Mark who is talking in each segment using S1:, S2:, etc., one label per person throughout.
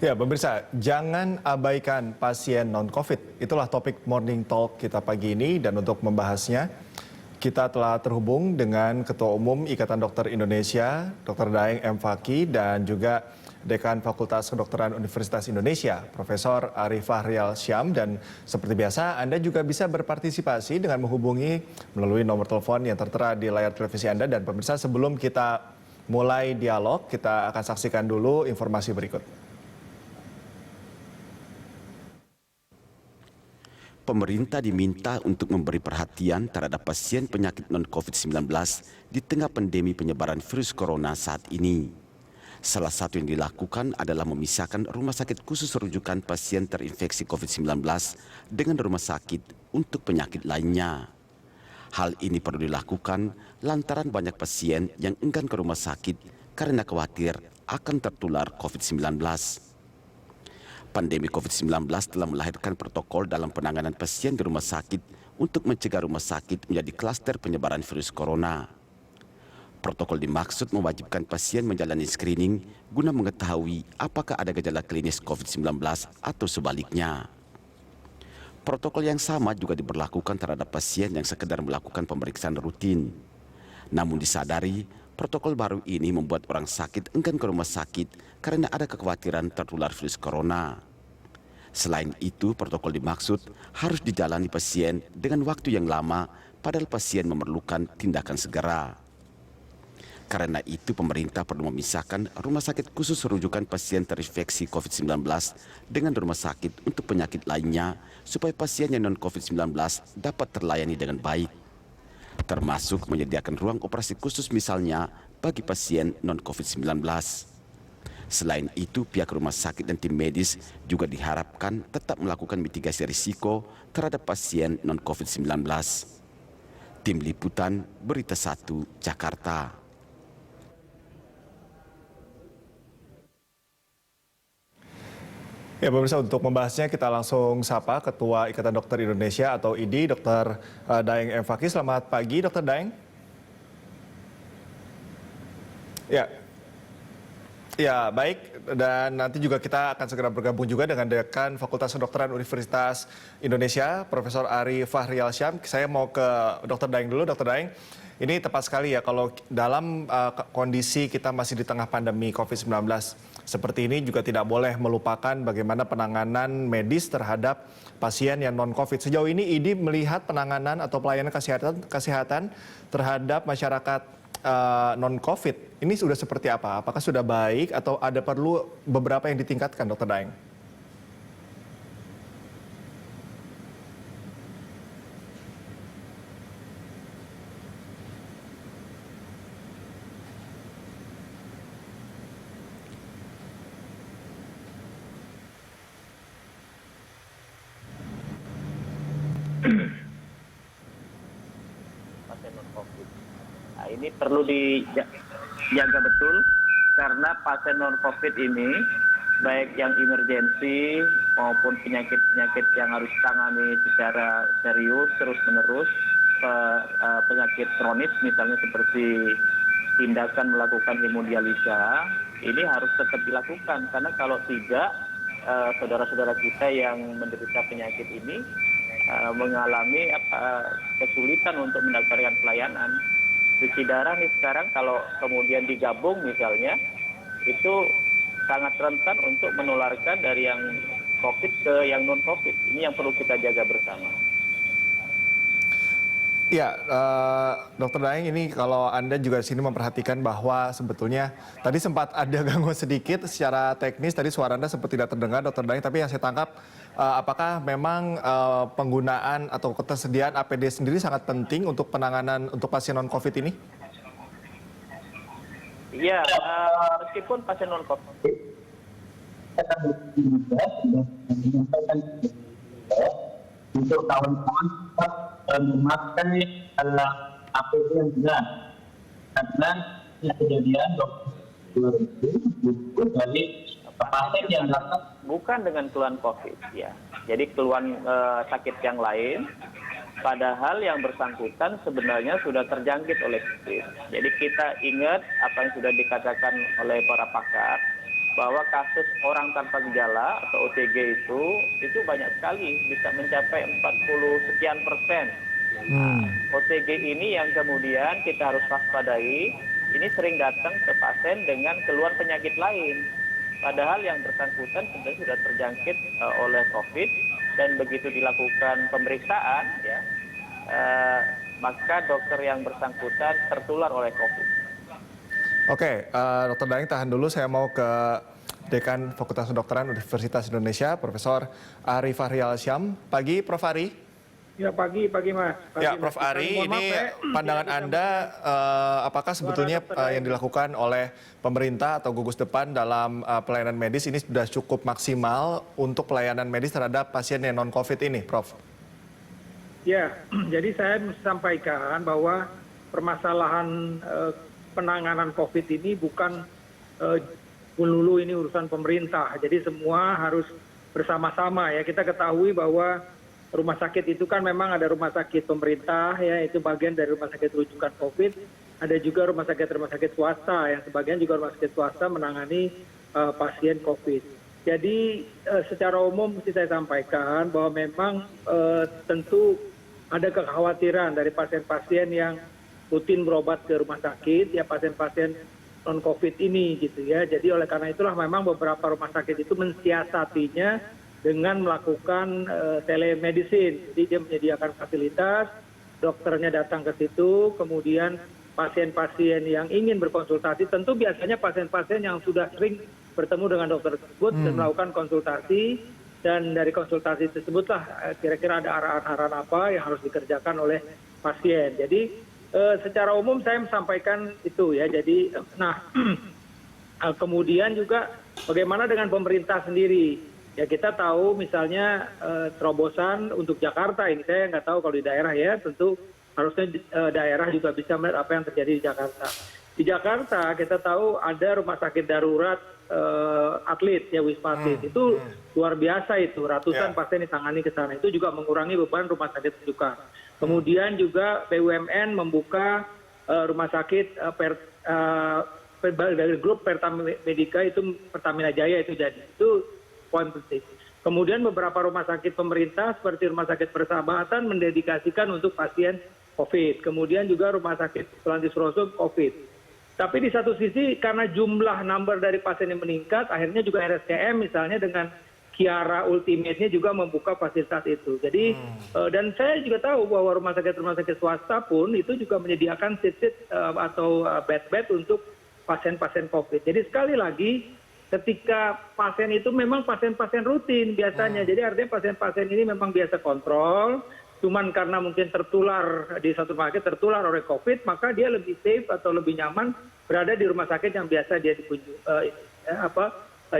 S1: Ya, pemirsa, jangan abaikan pasien non-COVID. Itulah topik Morning Talk kita pagi ini dan untuk membahasnya, kita telah terhubung dengan Ketua Umum Ikatan Dokter Indonesia, Dr. Daeng M. Fakih, dan juga Dekan Fakultas Kedokteran Universitas Indonesia, Profesor Ari Fahrial Syam. Dan seperti biasa, Anda juga bisa berpartisipasi dengan menghubungi melalui nomor telepon yang tertera di layar televisi Anda. Dan pemirsa, sebelum kita mulai dialog, kita akan saksikan dulu informasi berikut.
S2: Pemerintah diminta untuk memberi perhatian terhadap pasien penyakit non-COVID-19 di tengah pandemi penyebaran virus corona saat ini. Salah satu yang dilakukan adalah memisahkan rumah sakit khusus rujukan pasien terinfeksi COVID-19 dengan rumah sakit untuk penyakit lainnya. Hal ini perlu dilakukan lantaran banyak pasien yang enggan ke rumah sakit karena khawatir akan tertular COVID-19. Pandemi COVID-19 telah melahirkan protokol dalam penanganan pasien di rumah sakit untuk mencegah rumah sakit menjadi klaster penyebaran virus corona. Protokol dimaksud mewajibkan pasien menjalani screening guna mengetahui apakah ada gejala klinis COVID-19 atau sebaliknya. Protokol yang sama juga diberlakukan terhadap pasien yang sekedar melakukan pemeriksaan rutin. Namun disadari, protokol baru ini membuat orang sakit enggan ke rumah sakit karena ada kekhawatiran tertular virus corona. Selain itu, protokol dimaksud harus dijalani pasien dengan waktu yang lama, padahal pasien memerlukan tindakan segera. Karena itu, pemerintah perlu memisahkan rumah sakit khusus rujukan pasien terinfeksi COVID-19 dengan rumah sakit untuk penyakit lainnya, supaya pasien yang non-COVID-19 dapat terlayani dengan baik. Termasuk menyediakan ruang operasi khusus misalnya bagi pasien non-COVID-19. Selain itu, pihak rumah sakit dan tim medis juga diharapkan tetap melakukan mitigasi risiko terhadap pasien non-COVID-19. Tim Liputan, Berita 1, Jakarta.
S1: Ya, pemirsa, untuk membahasnya kita langsung sapa Ketua Ikatan Dokter Indonesia atau IDI, Dr. Daeng M. Fakih. Selamat pagi, Dr. Daeng. Ya, baik. Dan nanti juga kita akan segera bergabung juga dengan Dekan Fakultas Kedokteran Universitas Indonesia, Profesor Ari Fahrial Syam. Saya mau ke Dr. Daeng dulu. Dr. Daeng, ini tepat sekali ya kalau dalam kondisi kita masih di tengah pandemi COVID-19 seperti ini juga tidak boleh melupakan bagaimana penanganan medis terhadap pasien yang non-COVID. Sejauh ini IDI melihat penanganan atau pelayanan kesehatan terhadap masyarakat non-COVID ini sudah seperti apa? Apakah sudah baik atau ada perlu beberapa yang ditingkatkan, Dr. Daeng?
S3: Pasien non-COVID. Nah, ini perlu dijaga betul karena pasien non-COVID ini baik yang emergensi maupun penyakit-penyakit yang harus ditangani secara serius terus-menerus, penyakit kronis misalnya seperti tindakan melakukan hemodialisa, ini harus tetap dilakukan karena kalau tidak saudara-saudara kita yang menderita penyakit ini mengalami kesulitan untuk mendapatkan pelayanan. Cuci darah nih sekarang kalau kemudian digabung misalnya, itu sangat rentan untuk menularkan dari yang COVID ke yang non-COVID. Ini yang perlu kita jaga bersama.
S1: Ya, Dr. Daeng, ini kalau Anda juga di sini memperhatikan bahwa sebetulnya tadi sempat ada gangguan sedikit secara teknis, tadi suara Anda sempat tidak terdengar, Dr. Daeng, tapi yang saya tangkap apakah memang penggunaan atau ketersediaan APD sendiri sangat penting untuk penanganan untuk pasien non-COVID ini?
S3: Iya, meskipun pasien non-COVID
S4: untuk kawan-kawan tetap memakai APD yang benar karena kejadian itu dari pasien yang datang
S3: bukan dengan keluhan COVID, ya. Jadi keluhan sakit yang lain, padahal yang bersangkutan sebenarnya sudah terjangkit oleh COVID. Jadi kita ingat apa yang sudah dikatakan oleh para pakar bahwa kasus orang tanpa gejala atau OTG itu banyak sekali, bisa mencapai 40 sekian %. OTG ini yang kemudian kita harus waspadai, ini sering datang ke pasien dengan keluar penyakit lain. Padahal yang bersangkutan sebenarnya sudah terjangkit oleh COVID, dan begitu dilakukan pemeriksaan, ya, maka dokter yang bersangkutan tertular oleh COVID.
S1: Oke, Dr. Daeng tahan dulu, saya mau ke Dekan Fakultas Kedokteran Universitas Indonesia, Profesor Ari Fahrial Syam. Pagi, Prof. Ari.
S5: Ya, pagi Mas. Pagi,
S1: Ya, Prof. Ari, ini pandangan Anda apakah sebetulnya yang dilakukan oleh pemerintah atau gugus depan dalam pelayanan medis ini sudah cukup maksimal untuk pelayanan medis terhadap pasien yang non-COVID ini, Prof?
S5: Ya, jadi saya sampaikan bahwa permasalahan penanganan COVID ini bukan melulu ini urusan pemerintah. Jadi semua harus bersama-sama ya. Kita ketahui bahwa rumah sakit itu kan memang ada rumah sakit pemerintah ya, itu bagian dari rumah sakit rujukan COVID. Ada juga rumah sakit swasta yang sebagian juga rumah sakit swasta menangani pasien COVID. Jadi secara umum mesti saya sampaikan bahwa memang tentu ada kekhawatiran dari pasien-pasien yang rutin berobat ke rumah sakit, ya pasien-pasien non-COVID ini gitu ya. Jadi oleh karena itulah memang beberapa rumah sakit itu mensiasatinya dengan melakukan telemedicine. Jadi dia menyediakan fasilitas, dokternya datang ke situ, kemudian pasien-pasien yang ingin berkonsultasi, tentu biasanya pasien-pasien yang sudah sering bertemu dengan dokter tersebut dan melakukan konsultasi, dan dari konsultasi tersebutlah kira-kira ada arahan-arahan apa yang harus dikerjakan oleh pasien. Jadi secara umum saya sampaikan itu ya. Jadi kemudian juga bagaimana dengan pemerintah sendiri? Ya kita tahu misalnya terobosan untuk Jakarta ini, saya nggak tahu kalau di daerah ya, tentu harusnya daerah juga bisa melihat apa yang terjadi di Jakarta. Di Jakarta kita tahu ada rumah sakit darurat atlet ya, Wisma Atlet. Itu luar biasa itu, ratusan pasien ditangani ke sana. Itu juga mengurangi beban rumah sakit rujukan. Kemudian juga BUMN membuka rumah sakit dari grup Pertamedica, itu Pertamina Jaya itu jadi. Itu poin penting. Kemudian beberapa rumah sakit pemerintah seperti Rumah Sakit Persahabatan mendedikasikan untuk pasien COVID. Kemudian juga Rumah Sakit Sulianti Saroso COVID. Tapi di satu sisi karena jumlah number dari pasien yang meningkat, akhirnya juga RSCM misalnya dengan Kiara Ultimate-nya juga membuka fasilitas itu. Jadi dan saya juga tahu bahwa rumah sakit swasta pun itu juga menyediakan seat atau bed untuk pasien-pasien COVID. Jadi sekali lagi ketika pasien itu memang pasien-pasien rutin biasanya. Jadi artinya pasien-pasien ini memang biasa kontrol, cuman karena mungkin tertular di satu rumah sakit tertular oleh COVID, maka dia lebih safe atau lebih nyaman berada di rumah sakit yang biasa dia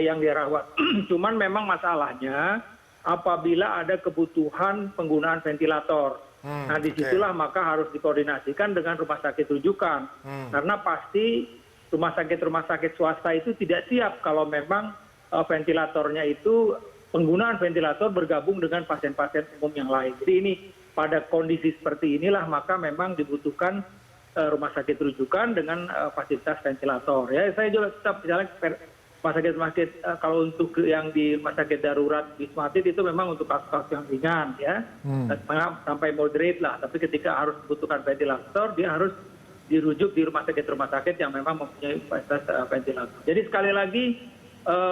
S5: yang dia rawat. Cuman memang masalahnya apabila ada kebutuhan penggunaan ventilator. Nah disitulah maka harus dikoordinasikan dengan rumah sakit rujukan. Karena pasti rumah sakit swasta itu tidak siap kalau memang ventilatornya itu, penggunaan ventilator bergabung dengan pasien-pasien umum yang lain. Jadi ini pada kondisi seperti inilah maka memang dibutuhkan rumah sakit rujukan dengan fasilitas ventilator. Ya saya juga tetap misalnya rumah sakit kalau untuk yang di rumah sakit darurat Wisma Atlet itu memang untuk kasus-kasus yang ringan ya, sampai moderate lah. Tapi ketika harus dibutuhkan ventilator, dia harus dirujuk di rumah sakit yang memang mempunyai fasilitas ventilator. Jadi sekali lagi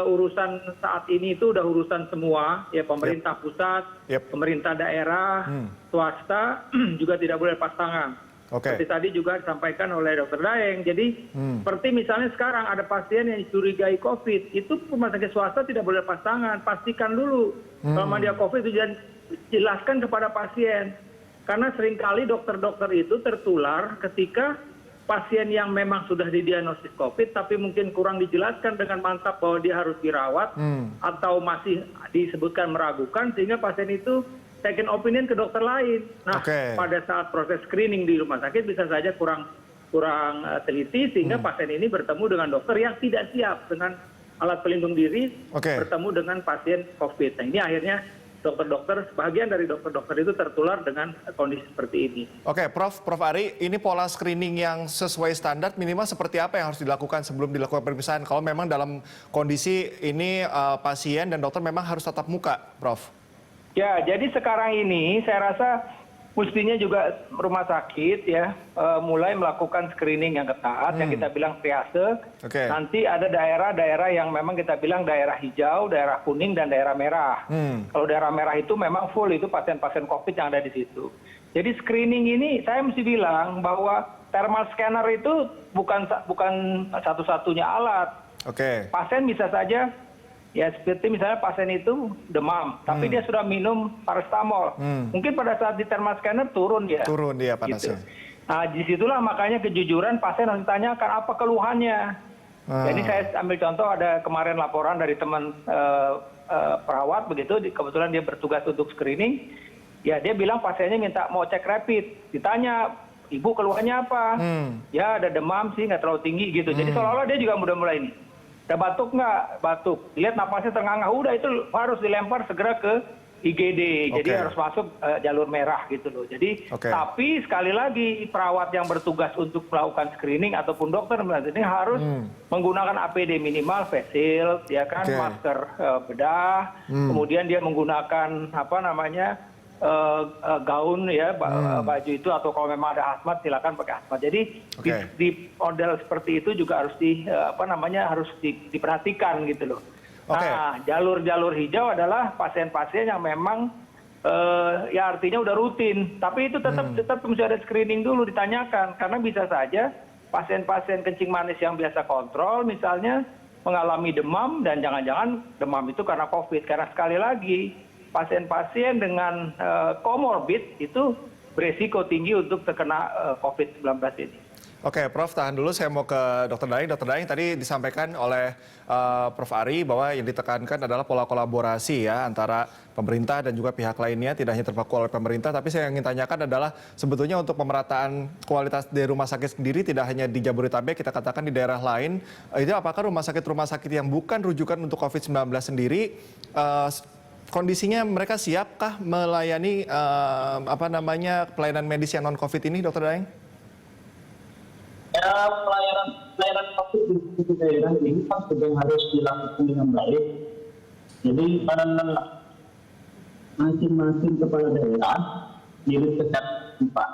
S5: urusan saat ini itu udah urusan semua ya, pemerintah pusat, pemerintah daerah, swasta juga tidak boleh lepas tangan. Seperti tadi juga disampaikan oleh Dr. Daeng. Jadi seperti misalnya sekarang ada pasien yang dicurigai COVID, itu rumah sakit swasta tidak boleh lepas tangan. Pastikan dulu kalau dia COVID itu jelaskan kepada pasien. Karena seringkali dokter-dokter itu tertular ketika pasien yang memang sudah didiagnosis COVID tapi mungkin kurang dijelaskan dengan mantap bahwa dia harus dirawat atau masih disebutkan meragukan, sehingga pasien itu second opinion ke dokter lain. Nah, pada saat proses screening di rumah sakit bisa saja kurang teliti, sehingga pasien ini bertemu dengan dokter yang tidak siap dengan alat pelindung diri, bertemu dengan pasien COVID. Nah, ini akhirnya dokter-dokter, sebagian dari dokter-dokter itu tertular dengan kondisi seperti ini.
S1: Oke, Prof Ari, ini pola screening yang sesuai standar minimal seperti apa yang harus dilakukan sebelum dilakukan pemeriksaan? Kalau memang dalam kondisi ini pasien dan dokter memang harus tatap muka, Prof.
S5: Ya, jadi sekarang ini saya rasa mestinya juga rumah sakit ya mulai melakukan screening yang ketat, yang kita bilang triase.
S1: Oke.
S5: Nanti ada daerah-daerah yang memang kita bilang daerah hijau, daerah kuning, dan daerah merah. Kalau daerah merah itu memang full itu pasien-pasien COVID yang ada di situ. Jadi screening ini saya mesti bilang bahwa thermal scanner itu bukan satu-satunya alat.
S1: Oke.
S5: Pasien bisa saja, ya seperti misalnya pasien itu demam, tapi dia sudah minum paracetamol. Mungkin pada saat di thermal scanner turun ya.
S1: Turun dia panasnya.
S5: Gitu. Nah, disitulah makanya kejujuran pasien harus ditanyakan apa keluhannya. Jadi saya ambil contoh, ada kemarin laporan dari teman perawat begitu, kebetulan dia bertugas untuk screening. Ya dia bilang pasiennya minta mau cek rapid, ditanya ibu keluhannya apa? Ya ada demam sih, nggak terlalu tinggi gitu. Jadi seolah-olah dia juga udah mulai ini. Ada batuk nggak? Batuk. Lihat napasnya ternganga. Udah itu harus dilempar segera ke IGD. Jadi harus masuk jalur merah gitu loh. Jadi tapi sekali lagi perawat yang bertugas untuk melakukan screening ataupun dokter ini harus menggunakan APD minimal, face shield, ya kan, masker bedah. Kemudian dia menggunakan apa namanya? Gaun ya, baju itu, atau kalau memang ada hazmat silakan pakai hazmat. Jadi di model seperti itu juga harus harus diperhatikan gitu loh. Nah, jalur-jalur hijau adalah pasien-pasien yang memang ya artinya udah rutin, tapi itu tetap mesti ada screening dulu, ditanyakan, karena bisa saja pasien-pasien kencing manis yang biasa kontrol misalnya mengalami demam, dan jangan-jangan demam itu karena COVID. Karena sekali lagi pasien-pasien dengan komorbid itu beresiko tinggi untuk terkena COVID-19 ini.
S1: Oke, Prof, tahan dulu. Saya mau ke Dr. Daeng. Dr. Daeng, tadi disampaikan oleh Prof. Ari bahwa yang ditekankan adalah pola kolaborasi ya antara pemerintah dan juga pihak lainnya, tidak hanya terpaku oleh pemerintah. Tapi saya ingin tanyakan adalah sebetulnya untuk pemerataan kualitas di rumah sakit sendiri tidak hanya di Jabodetabek, kita katakan di daerah lain, itu apakah rumah sakit yang bukan rujukan untuk COVID-19 sendiri kondisinya mereka siapkah melayani pelayanan medis yang non-COVID ini, Dr. Daeng?
S4: Ya, pelayanan COVID di daerah ini kan sudah harus dilakukan dengan baik. Jadi masing-masing kepala daerah diri kesehatan Pak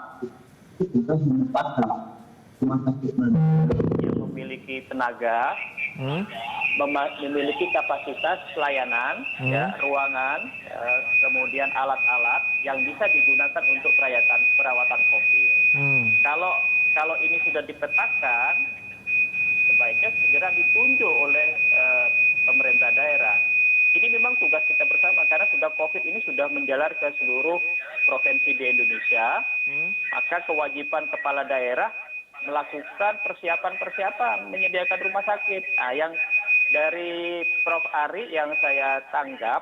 S4: itu sudah menempatkan rumah sakit
S3: yang memiliki tenaga, memiliki kapasitas pelayanan, ya, ruangan, kemudian alat-alat yang bisa digunakan untuk perawatan COVID. Kalau ini sudah dipetakan, sebaiknya segera ditunjuk oleh pemerintah daerah. Ini memang tugas kita bersama, karena sudah COVID ini sudah menjalar ke seluruh provinsi di Indonesia. Maka kewajiban kepala daerah melakukan persiapan menyediakan rumah sakit. Nah, yang dari Prof. Ari yang saya tanggap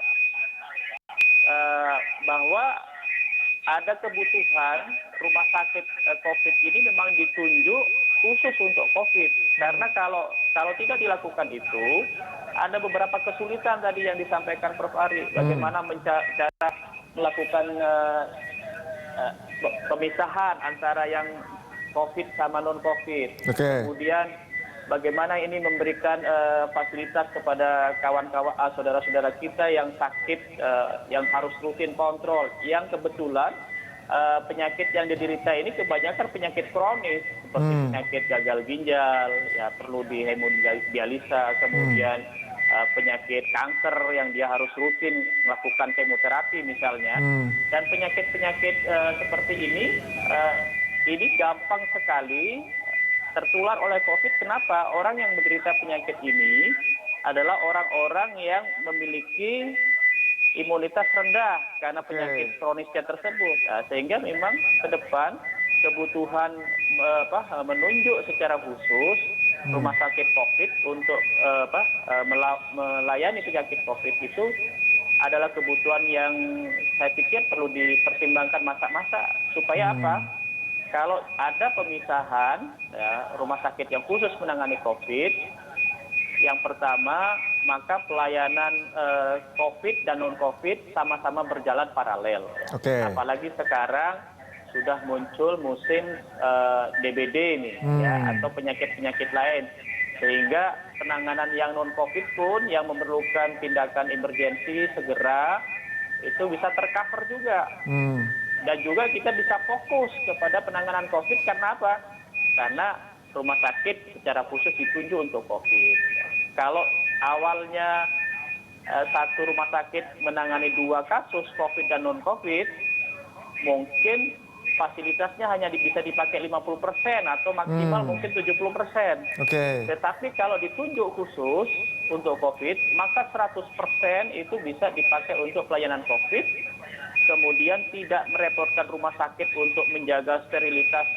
S3: bahwa ada kebutuhan rumah sakit COVID ini memang ditunjuk khusus untuk COVID. Karena kalau tidak dilakukan itu, ada beberapa kesulitan tadi yang disampaikan Prof. Ari. Bagaimana cara melakukan pemisahan antara yang COVID sama non-COVID. Kemudian bagaimana ini memberikan fasilitas kepada kawan-kawan, saudara-saudara kita yang sakit, yang harus rutin kontrol, yang kebetulan penyakit yang diderita ini kebanyakan penyakit kronis, seperti penyakit gagal ginjal, ya perlu di hemodialisa, kemudian penyakit kanker yang dia harus rutin melakukan kemoterapi misalnya, dan penyakit-penyakit seperti ini gampang sekali tertular oleh COVID. Kenapa? Orang yang menderita penyakit ini adalah orang-orang yang memiliki imunitas rendah karena penyakit kronisnya tersebut. Nah, sehingga memang ke depan kebutuhan menunjuk secara khusus rumah sakit COVID untuk melayani penyakit COVID itu adalah kebutuhan yang saya pikir perlu dipertimbangkan masa-masa. Supaya apa? Kalau ada pemisahan ya, rumah sakit yang khusus menangani COVID, yang pertama maka pelayanan COVID dan non-COVID sama-sama berjalan paralel.
S1: Oke.
S3: Apalagi sekarang sudah muncul musim DBD ini, ya, atau penyakit-penyakit lain. Sehingga penanganan yang non-COVID pun yang memerlukan tindakan emergensi segera, itu bisa tercover juga. Dan juga kita bisa fokus kepada penanganan COVID karena apa? Karena rumah sakit secara khusus ditunjuk untuk COVID. Kalau awalnya satu rumah sakit menangani 2 kasus COVID dan non-COVID, mungkin fasilitasnya hanya bisa dipakai 50% atau maksimal mungkin 70%.
S1: Oke.
S3: Tetapi kalau ditunjuk khusus untuk COVID, maka 100% itu bisa dipakai untuk pelayanan COVID, kemudian tidak merepotkan rumah sakit untuk menjaga sterilitas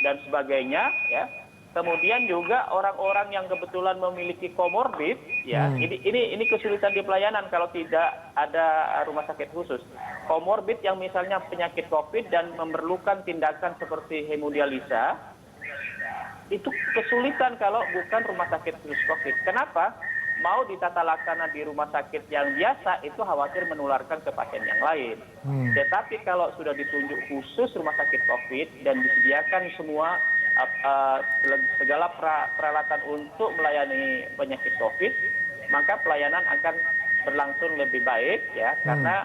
S3: dan sebagainya, ya. Kemudian juga orang-orang yang kebetulan memiliki komorbid, ya, ini kesulitan di pelayanan kalau tidak ada rumah sakit khusus. Komorbid yang misalnya penyakit COVID dan memerlukan tindakan seperti hemodialisa, itu kesulitan kalau bukan rumah sakit khusus COVID. Kenapa? Mau ditata laksana di rumah sakit yang biasa itu khawatir menularkan ke pasien yang lain. Tetapi kalau sudah ditunjuk khusus rumah sakit COVID dan disediakan semua segala peralatan untuk melayani penyakit COVID, maka pelayanan akan berlangsung lebih baik, ya, karena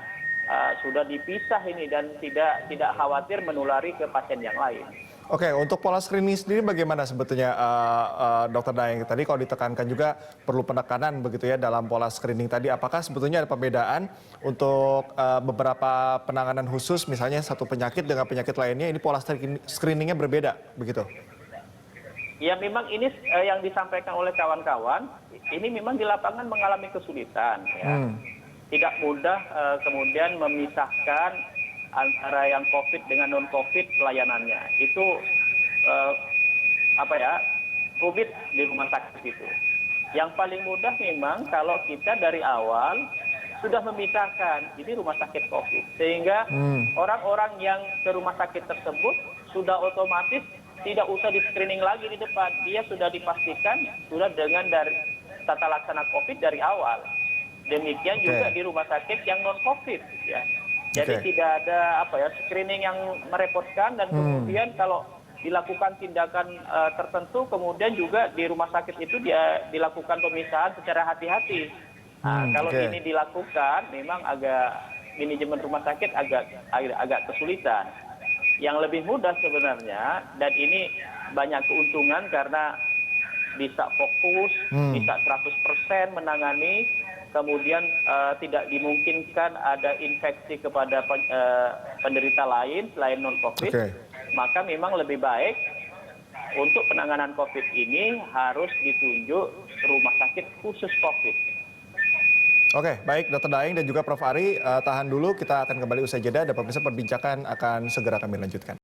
S3: sudah dipisah ini dan tidak khawatir menulari ke pasien yang lain.
S1: Oke, untuk pola screening sendiri bagaimana sebetulnya, Dr. Daeng? Tadi kalau ditekankan juga perlu penekanan begitu ya dalam pola screening tadi. Apakah sebetulnya ada perbedaan untuk beberapa penanganan khusus, misalnya satu penyakit dengan penyakit lainnya, ini pola screeningnya berbeda begitu?
S3: Ya memang ini yang disampaikan oleh kawan-kawan, ini memang di lapangan mengalami kesulitan. Ya. Tidak mudah kemudian memisahkan antara yang COVID dengan non-COVID pelayanannya. Itu rumit di rumah sakit itu. Yang paling mudah memang kalau kita dari awal sudah memisahkan ini rumah sakit COVID, sehingga orang-orang yang ke rumah sakit tersebut sudah otomatis tidak usah di screening lagi di depan, dia sudah dipastikan sudah dengan dari tata laksana COVID dari awal. Demikian juga di rumah sakit yang non-COVID, ya. Jadi tidak ada screening yang merepotkan dan kemudian kalau dilakukan tindakan tertentu, kemudian juga di rumah sakit itu dia dilakukan pemisahan secara hati-hati. Kalau ini dilakukan, memang manajemen rumah sakit agak kesulitan. Yang lebih mudah sebenarnya, dan ini banyak keuntungan karena bisa fokus, bisa 100% menangani, kemudian tidak dimungkinkan ada infeksi kepada penderita lain selain non-COVID, maka memang lebih baik untuk penanganan COVID ini harus ditunjuk rumah sakit khusus COVID.
S1: Oke, baik Dr. Daeng dan juga Prof. Ari, tahan dulu, kita akan kembali usai jeda dan pemirsa perbincangan akan segera kami lanjutkan.